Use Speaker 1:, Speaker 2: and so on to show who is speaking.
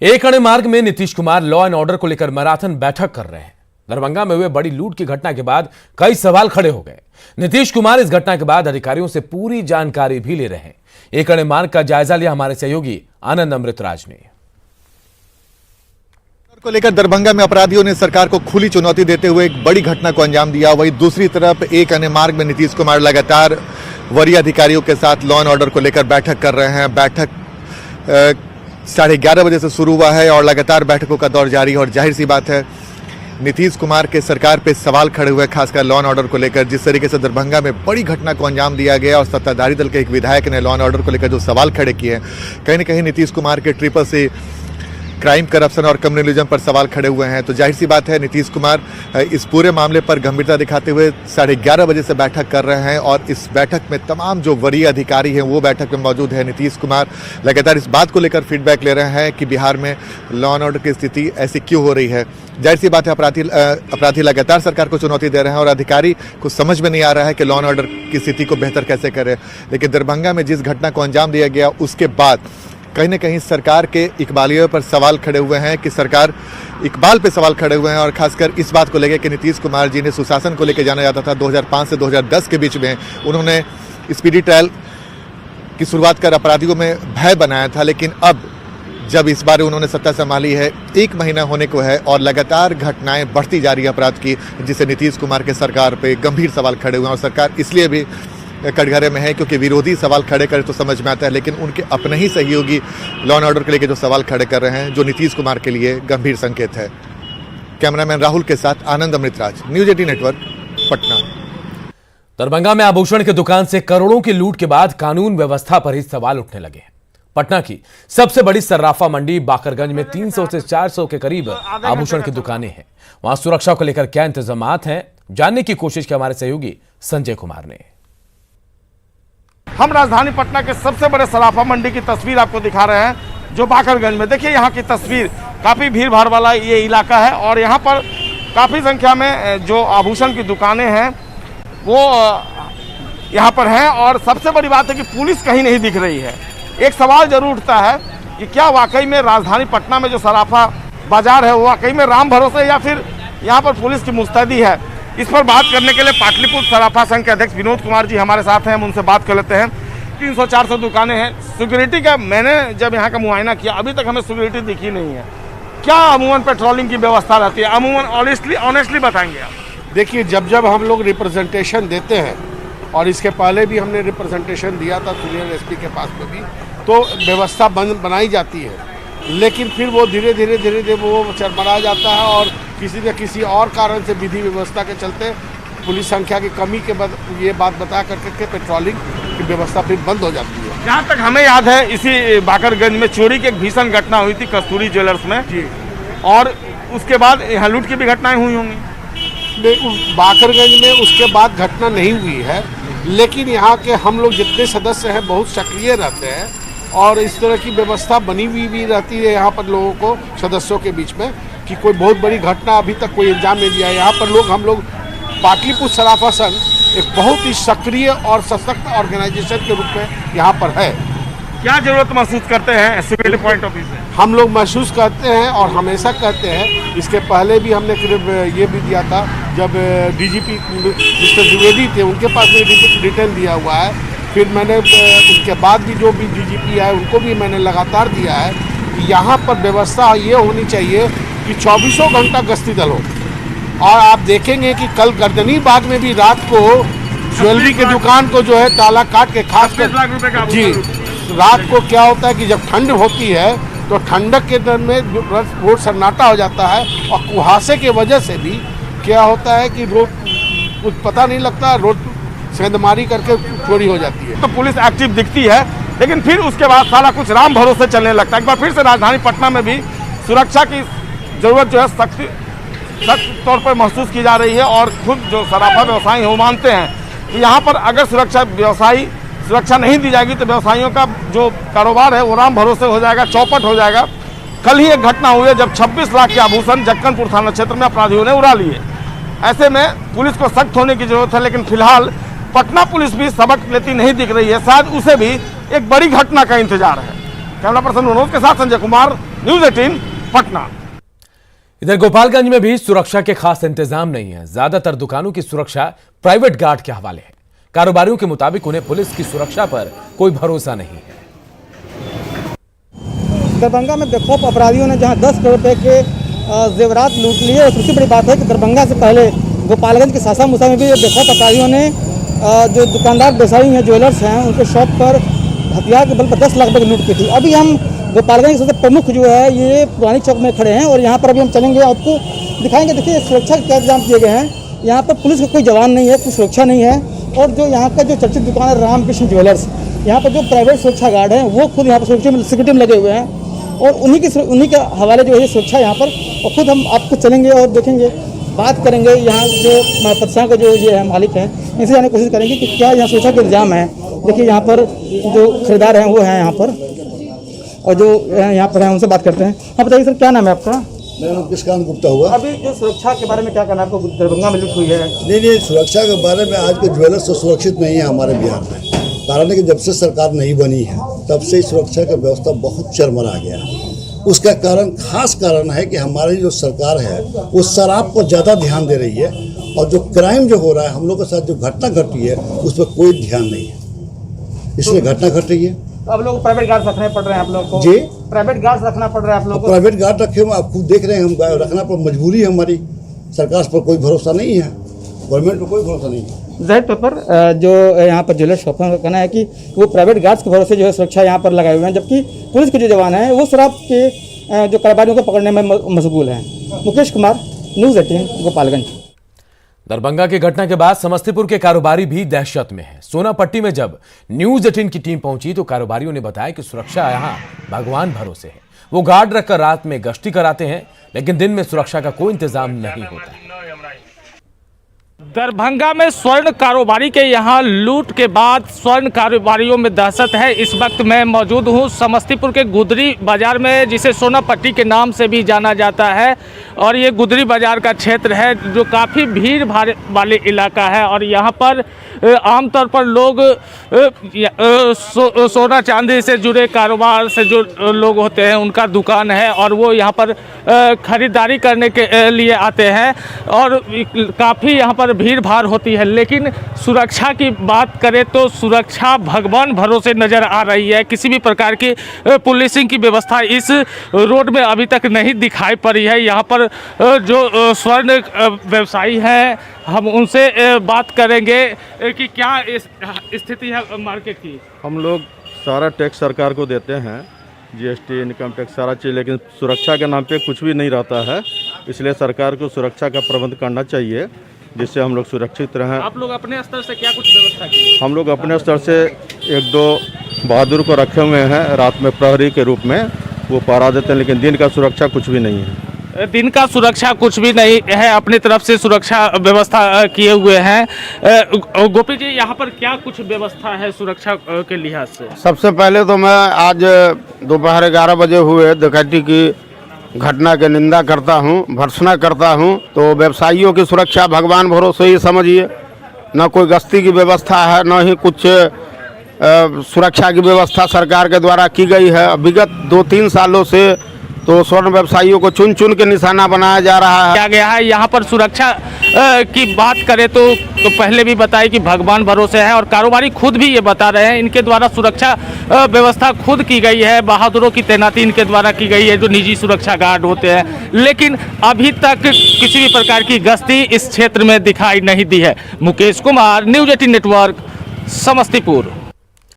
Speaker 1: एक अणे मार्ग में Nitish Kumar law and order को लेकर मैराथन बैठक कर रहे हैं। दरभंगा में हुए बड़ी लूट की घटना के बाद कई सवाल खड़े हो गए। नीतीश कुमार इस घटना के बाद अधिकारियों से पूरी जानकारी भी ले रहे हैं। एक अणे मार्ग का जायजा लिया हमारे सहयोगी आनंद अमृतराज ने।
Speaker 2: को लेकर दरभंगा में अपराधियों ने सरकार को खुली चुनौती देते हुए एक बड़ी घटना को अंजाम दिया। वहीं दूसरी तरफ एक अणे मार्ग में नीतीश कुमार लगातार वरीय अधिकारियों के साथ लॉ एंड ऑर्डर को लेकर बैठक कर रहे हैं। बैठक 11:30 बजे से शुरू हुआ है और लगातार बैठकों का दौर जारी है। और जाहिर सी बात है, नीतीश कुमार के सरकार पे सवाल खड़े हुए, खासकर लॉ एंड ऑर्डर को लेकर। जिस तरीके से दरभंगा में बड़ी घटना को अंजाम दिया गया और सत्ताधारी दल के एक विधायक ने लॉ एंड ऑर्डर को लेकर जो सवाल खड़े किए, कहीं न कहीं नीतीश कुमार के ट्रिपल सी क्राइम, करप्शन और कम्युनलिज्म पर सवाल खड़े हुए हैं। तो जाहिर सी बात है, नीतीश कुमार इस पूरे मामले पर गंभीरता दिखाते हुए 11:30 बजे से बैठक कर रहे हैं। और इस बैठक में तमाम जो वरीय अधिकारी हैं वो बैठक में मौजूद है। नीतीश कुमार लगातार इस बात को लेकर फीडबैक ले रहे हैं कि बिहार में लॉ एंड ऑर्डर की स्थिति ऐसी क्यों हो रही है। जाहिर सी बात है, अपराधी लगातार सरकार को चुनौती दे रहे हैं और अधिकारी को समझ में नहीं आ रहा है कि लॉ एंड ऑर्डर की स्थिति को बेहतर कैसे करें। लेकिन दरभंगा में जिस घटना को अंजाम दिया गया उसके बाद कहीं न कहीं सरकार के इकबालियों पर सवाल खड़े हुए हैं कि सरकार इकबाल पे सवाल खड़े हुए हैं। और खासकर इस बात को लेकर कि नीतीश कुमार जी ने सुशासन को लेकर जाना जाता था। 2005 से 2010 के बीच में उन्होंने स्पीडी ट्रायल की शुरुआत कर अपराधियों में भय बनाया था। लेकिन अब जब इस बार उन्होंने सत्ता संभाली है, 1 महीना होने को है और लगातार घटनाएं बढ़ती जा रही है अपराध की, जिससे नीतीश कुमार के सरकार पे गंभीर सवाल खड़े हुए हैं। और सरकार इसलिए भी कटघरे में है क्योंकि विरोधी सवाल खड़े करे तो समझ में आता है, लेकिन उनके अपने ही सहयोगी लॉ एंड ऑर्डर के लेकर जो सवाल खड़े कर रहे हैं, जो नीतीश कुमार के लिए गंभीर संकेत है। कैमरामैन राहुल के साथ आनंद अमृतराज, न्यूज 18 नेटवर्क, पटना।
Speaker 1: दरभंगा में आभूषण की दुकान से करोड़ों की लूट के बाद कानून व्यवस्था पर ही सवाल उठने लगे। पटना की सबसे बड़ी सर्राफा मंडी बाकरगंज में 300 से 400 के करीब आभूषण की दुकानें हैं। वहां सुरक्षा को लेकर क्या इंतजामात हैं, जानने की कोशिश की हमारे सहयोगी संजय कुमार ने।
Speaker 3: हम राजधानी पटना के सबसे बड़े सराफा मंडी की तस्वीर आपको दिखा रहे हैं, जो बाकरगंज में। देखिए यहाँ की तस्वीर, काफ़ी भीड़ भाड़ वाला ये इलाका है और यहाँ पर काफ़ी संख्या में जो आभूषण की दुकानें हैं वो यहाँ पर हैं। और सबसे बड़ी बात है कि पुलिस कहीं नहीं दिख रही है। एक सवाल जरूर उठता है कि क्या वाकई में राजधानी पटना में जो सराफा बाजार है वो वाकई में राम भरोसे है या फिर यहाँ पर पुलिस की मुस्तैदी है। इस पर बात करने के लिए पाटलिपुत्र सराफा संघ के अध्यक्ष विनोद कुमार जी हमारे साथ हैं। हम उनसे बात कर लेते हैं। 300-400 दुकानें हैं। सिक्योरिटी का मैंने जब यहाँ का मुआयना किया, अभी तक हमें सिक्योरिटी दिखी नहीं है। क्या अमूमन पेट्रोलिंग की व्यवस्था रहती है? अमूमन ऑनेस्टली बताएंगे आप।
Speaker 4: देखिए, जब हम लोग रिप्रेजेंटेशन देते हैं, और इसके पहले भी हमने रिप्रेजेंटेशन दिया था सीनियर एसपी के पास में भी, तो व्यवस्था बनाई जाती है। लेकिन फिर वो धीरे धीरे वो चरमरा जाता है और किसी न किसी और कारण से विधि व्यवस्था के चलते पुलिस संख्या की कमी के बाद ये बात बता करके पेट्रोलिंग की व्यवस्था फिर बंद हो जाती है।
Speaker 3: जहाँ तक हमें याद है, इसी बाकरगंज में चोरी की एक भीषण घटना हुई थी कस्तूरी ज्वेलर्स में जी, और उसके बाद यहाँ लूट की भी घटनाएं हुई होंगी।
Speaker 4: बाकरगंज में उसके बाद घटना नहीं हुई है, लेकिन यहाँ के हम लोग जितने सदस्य हैं बहुत सक्रिय रहते हैं और इस तरह की व्यवस्था बनी हुई भी रहती है यहाँ पर लोगों को, सदस्यों के बीच में, कि कोई बहुत बड़ी घटना अभी तक कोई इंजाम नहीं दिया। यहाँ पर हम लोग पाटलिपुत्र सराफा संघ एक बहुत ही सक्रिय और सशक्त ऑर्गेनाइजेशन के रूप में यहाँ पर है।
Speaker 3: क्या जरूरत महसूस करते हैं सिक्योरिटी पॉइंट ऑफ व्यू से?
Speaker 4: हम लोग महसूस करते हैं और हमेशा कहते हैं। इसके पहले भी हमने ये भी दिया था, जब डीजीपी मिस्टर द्विवेदी थे उनके पास भी रिटर्न दिया हुआ है। फिर मैंने उसके बाद भी जो भी डीजीपी है उनको भी मैंने लगातार दिया है कि यहाँ पर व्यवस्था ये होनी चाहिए कि 24 घंटा गश्ती दल हो। और आप देखेंगे कि कल गर्दनी बाग में भी रात को ज्वेलरी की दुकान को जो है ताला काट के, खास कर जी, रात को क्या होता है कि जब ठंड होती है तो ठंडक के दिन में रोड सन्नाटा हो जाता है और कुहासे की वजह से भी क्या होता है कि रोड कुछ पता नहीं लगता, रोड सेंधमारी करके चोरी हो जाती है।
Speaker 3: तो पुलिस एक्टिव दिखती है, लेकिन फिर उसके बाद सारा कुछ राम भरोसे चलने लगता है। एक बार फिर से राजधानी पटना में भी सुरक्षा की जरूरत जो है सख्त तौर पर महसूस की जा रही है। और खुद जो सराफा व्यवसायी हैं वो मानते हैं कि यहाँ पर अगर सुरक्षा नहीं दी जाएगी तो व्यवसायियों का जो कारोबार है वो राम भरोसे हो जाएगा, चौपट हो जाएगा। कल ही एक घटना हुई है जब 26 लाख के आभूषण जक्कनपुर थाना क्षेत्र में अपराधियों ने उड़ा लिए। ऐसे में पुलिस को सख्त होने की जरूरत है, लेकिन फिलहाल पटना पुलिस भी सबक लेती नहीं दिख रही है। शायद उसे भी एक बड़ी घटना का इंतजार है। कैमरा पर्सन मनोज के साथ संजय कुमार, न्यूज़ 18 पटना।
Speaker 1: इधर गोपालगंज में भी सुरक्षा के खास इंतजाम नहीं है। ज्यादातर दुकानों की सुरक्षा प्राइवेट गार्ड के हवाले है। कारोबारियों के मुताबिक उन्हें पुलिस की सुरक्षा पर कोई भरोसा नहीं है।
Speaker 5: दरभंगा में बेखौफ अपराधियों ने जहां 10 करोड़ रुपए के जेवरात लूट लिए, और सबसे बड़ी बात है कि दरभंगा से पहले गोपालगंज के सासा मूसा में भी बेखौफ अपराधियों ने जो दुकानदार व्यवसायी हैं, ज्वेलर्स हैं, उनके शॉप पर हथियार के बल पर 10 लाख रुपए की लूट की थी। अभी हम गोपालगंज के सबसे प्रमुख जो है ये पुरानी चौक में खड़े हैं, और यहाँ पर अभी हम चलेंगे, आपको दिखाएंगे। देखिए सुरक्षा के क्या इंतजाम किए गए हैं। यहाँ पर पुलिस का कोई जवान नहीं है, कोई सुरक्षा नहीं है। और जो यहाँ का जो चर्चित दुकान है रामकृष्ण ज्वेलर्स, यहाँ पर जो प्राइवेट सुरक्षा गार्ड हैं वो खुद यहाँ पर सिक्योरिटी में लगे हुए हैं, और उन्हीं के हवाले जो है सुरक्षा यहाँ पर। और खुद हम आपको चलेंगे और देखेंगे, बात करेंगे यहाँ जो प्रतिष्ठान के जो ये है मालिक हैं, इनसे जाने की कोशिश करेंगे कि क्या यहाँ सुरक्षा के इंतजाम है। देखिए यहाँ पर जो खरीदार हैं वो हैं यहाँ पर, और जो यहाँ पर हैं उनसे बात करते हैं। हाँ बताइए सर, क्या नाम है आपका?
Speaker 6: मेरा नाम किसकान गुप्ता हुआ।
Speaker 5: अभी जो सुरक्षा के बारे में क्या कहना है आपको? दरभंगा में लूट हुई है।
Speaker 6: नहीं, सुरक्षा के बारे में आज के ज्वेलर्स तो सुरक्षित नहीं है हमारे बिहार में। कारण है कि जब से सरकार नहीं बनी है तब से सुरक्षा की व्यवस्था बहुत चरमरा गया है। उसका कारण, खास कारण है कि हमारी जो सरकार है वो शराब पर ज़्यादा ध्यान दे रही है, और जो क्राइम जो हो रहा है हम लोग के साथ, जो घटना घटी है उस पर कोई ध्यान नहीं है, इसलिए घटना घट रही है।
Speaker 5: तो आप लोग को प्राइवेट गार्ड रखने पड़ रहे हैं आप लोग को?
Speaker 6: जी,
Speaker 5: प्राइवेट गार्ड रखना पड़ रहा है आप लोग को?
Speaker 6: प्राइवेट गार्ड रखे हुए आप खुद देख रहे हैं, हम रखना पर मजबूरी है हमारी। सरकार पर कोई भरोसा नहीं है, गवर्नमेंट पर कोई भरोसा नहीं है।
Speaker 5: ज़ाहिर तौर पर जो यहाँ पर ज्वेलर शॉप का कहना है कि वो प्राइवेट गार्ड्स के भरोसे जो है सुरक्षा यहाँ पर लगाए हुए हैं, जबकि पुलिस के जो जवान हैं वो शराब के जो कारोबारियों को पकड़ने में मशगूल हैं। मुकेश कुमार, न्यूज़ 18 गोपालगंज।
Speaker 1: दरभंगा की घटना के बाद समस्तीपुर के कारोबारी भी दहशत में हैं। सोनापट्टी में जब न्यूज़ 18 की टीम पहुंची तो कारोबारियों ने बताया कि सुरक्षा यहां भगवान भरोसे है। वो गार्ड रखकर रात में गश्ती कराते हैं, लेकिन दिन में सुरक्षा का कोई इंतजाम नहीं होता है।
Speaker 3: दरभंगा में स्वर्ण कारोबारी के यहाँ लूट के बाद स्वर्ण कारोबारियों में दहशत है। इस वक्त मैं मौजूद हूँ समस्तीपुर के गुदरी बाजार में, जिसे सोनापट्टी के नाम से भी जाना जाता है, और ये गुदरी बाजार का क्षेत्र है जो काफ़ी भीड़ भाड़ वाले इलाका है। और यहाँ पर आमतौर पर लोग सोना चांदी से जुड़े कारोबार से जो लोग होते हैं उनका दुकान है, और वो यहाँ पर ख़रीदारी करने के लिए आते हैं, और काफ़ी यहाँ पर भीड़ भाड़ होती है। लेकिन सुरक्षा की बात करें तो सुरक्षा भगवान भरोसे नज़र आ रही है। किसी भी प्रकार की पुलिसिंग की व्यवस्था इस रोड में अभी तक नहीं दिखाई पड़ी है। यहाँ पर जो स्वर्ण व्यवसायी हैं हम उनसे बात करेंगे कि क्या स्थिति है मार्केट की।
Speaker 7: हम लोग सारा टैक्स सरकार को देते हैं, जीएसटी, इनकम टैक्स, सारा चीज़, लेकिन सुरक्षा के नाम पे कुछ भी नहीं रहता है। इसलिए सरकार को सुरक्षा का प्रबंध करना चाहिए जिससे हम लोग सुरक्षित रहें।
Speaker 3: आप लोग अपने स्तर से क्या कुछ व्यवस्था की?
Speaker 7: हम लोग अपने स्तर से 1-2 बहादुर को रखे हुए हैं, रात में प्रहरी के रूप में वो पहरा देते हैं, लेकिन दिन का सुरक्षा कुछ भी नहीं है।
Speaker 3: दिन का सुरक्षा कुछ भी नहीं है, अपनी तरफ से सुरक्षा व्यवस्था किए हुए हैं। गोपी जी, यहाँ पर क्या कुछ व्यवस्था है सुरक्षा के लिहाज से?
Speaker 8: सबसे पहले तो मैं आज दोपहर 11 बजे हुए डकैती की घटना की निंदा करता हूँ, भर्त्सना करता हूँ। तो व्यवसायियों की सुरक्षा भगवान भरोसे ही समझिए, न कोई गश्ती की व्यवस्था है, न ही कुछ सुरक्षा की व्यवस्था सरकार के द्वारा की गई है। विगत 2-3 सालों से तो स्वर्ण व्यवसायियों को चुन चुन के निशाना बनाया जा रहा है।
Speaker 3: क्या गया है यहाँ पर सुरक्षा की बात करें तो पहले भी बताया कि भगवान भरोसे है, और कारोबारी खुद भी ये बता रहे हैं इनके द्वारा सुरक्षा व्यवस्था खुद की गई है। बहादुरों की तैनाती इनके द्वारा की गई है जो निजी सुरक्षा गार्ड होते हैं, लेकिन अभी तक किसी भी प्रकार की गश्ती इस क्षेत्र में दिखाई नहीं दी है। Mukesh Kumar, news 18 network, Samastipur.